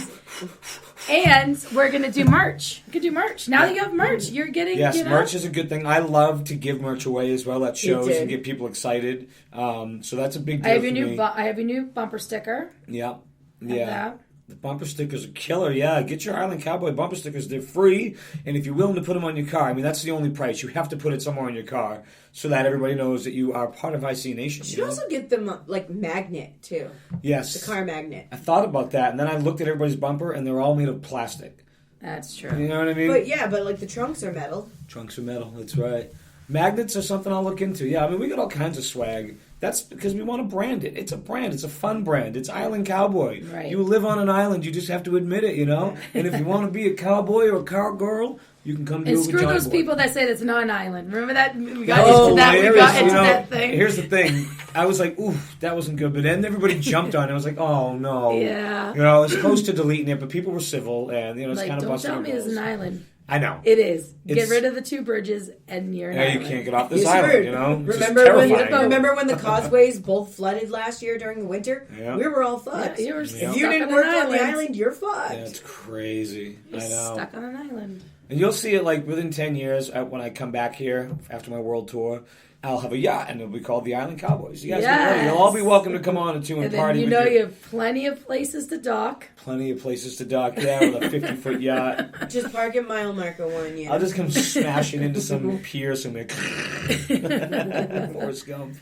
And we're going to do merch. You can do merch. Now that you have merch, you're getting, Yes, merch is a good thing. I love to give merch away as well at shows and get people excited. So that's a big deal for me. I have your new bumper sticker. Yeah. That. The bumper stickers are killer, yeah. Get your Island Cowboy bumper stickers. They're free, and if you're willing to put them on your car, I mean, that's the only price. You have to put it somewhere on your car so that everybody knows that you are part of IC Nation. You should also get them, like, magnet, too. Yes. The car magnet. I thought about that, and then I looked at everybody's bumper, and they're all made of plastic. That's true. You know what I mean? But like, the trunks are metal. Trunks are metal, that's right. Magnets are something I'll look into. Yeah, I mean, we got all kinds of swag. That's because we want to brand it. It's a brand. It's a fun brand. It's Island Cowboy. Right. You live on an island. You just have to admit it, you know? And if you want to be a cowboy or a cowgirl, you can come do it with screw Johnny those Boy. people that say it's not an island. Remember that? We got into that thing. Here's the thing. I was like, ooh, that wasn't good. But then everybody jumped on it. I was like, oh, no. Yeah. You know, I was close to deleting it, but people were civil. And, you know, it's like, kind of busting don't tell me it's an island. I know. It is. Get rid of the 2 bridges and you're an island. You can't get off this island, you know? Remember when the causeways both flooded last year during the winter? Yeah. We were all fucked. Yeah, if you didn't work on the island, you're fucked. Yeah, it's crazy. You're I know. stuck on an island. And you'll see it like within 10 years when I come back here after my world tour. I'll have a yacht, and it'll be called the Island Cowboys. You guys get ready. You'll all be welcome to come on and party with you. You know you have plenty of places to dock. Plenty of places to dock, yeah, with a 50-foot yacht. Just park at mile marker 1, yeah. I'll just come smashing into some pier somewhere. Forrest Gump.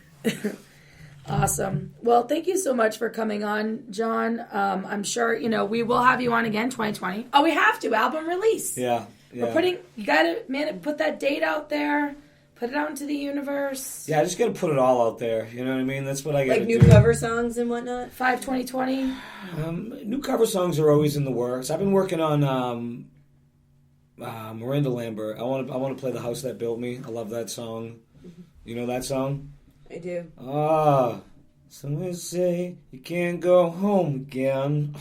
Awesome. Well, thank you so much for coming on, John. I'm sure, we will have you on again 2020. Oh, we have to. Album release. Yeah. You got to, put that date out there. Put it out into the universe. Yeah, I just got to put it all out there. You know what I mean? That's what I got to do. Like new cover songs and whatnot? 5/20/20? New cover songs are always in the works. I've been working on Miranda Lambert. I want to play The House That Built Me. I love that song. You know that song? I do. Some say you can't go home again.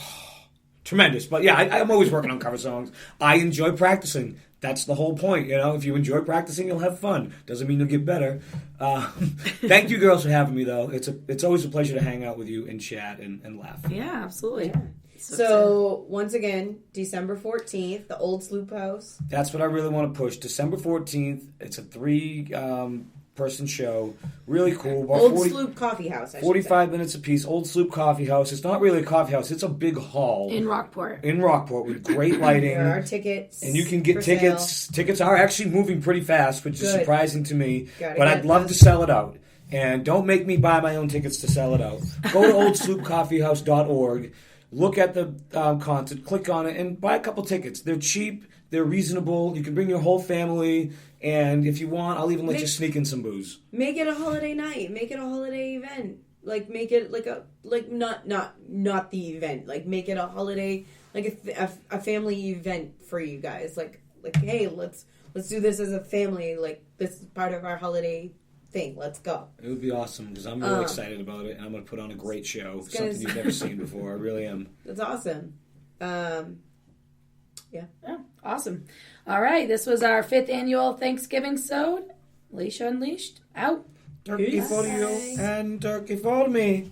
Tremendous. But yeah, I'm always working on cover songs. I enjoy practicing. That's the whole point, you know. If you enjoy practicing, you'll have fun. Doesn't mean you'll get better. Thank you, girls, for having me, though. It's always a pleasure to hang out with you and chat and laugh. Yeah, absolutely. Yeah. So once again, December 14th, the Old Sloop House. That's what I really want to push. December 14th. It's a 3-person show. Really cool. About Old Sloop Coffee House. 45 minutes apiece. Old Sloop Coffee House. It's not really a coffee house. It's a big hall in Rockport. With great lighting. There are tickets, and you can get tickets. Sale. Tickets are actually moving pretty fast, which is surprising to me. But I'd love to those. sell it out. And don't make me buy my own tickets to sell it out. Go to oldsloopcoffeehouse.org. Look at the concert, click on it, and buy a couple tickets. They're cheap, they're reasonable. You can bring your whole family, and if you want, I'll even let you sneak in some booze. Make it a holiday night. Make it a holiday event. Like make it not the event. Like make it a holiday, like a family event for you guys. Like hey, let's do this as a family. Like this is part of our holiday thing. Let's go. It would be awesome because I'm really excited about it, and I'm going to put on a great show. Something you've never seen before. I really am. That's awesome. Yeah. Oh, awesome. All right, this was our 5th annual Thanksgiving-sode. Alicia Unleashed, out. Turkey for you and turkey for me.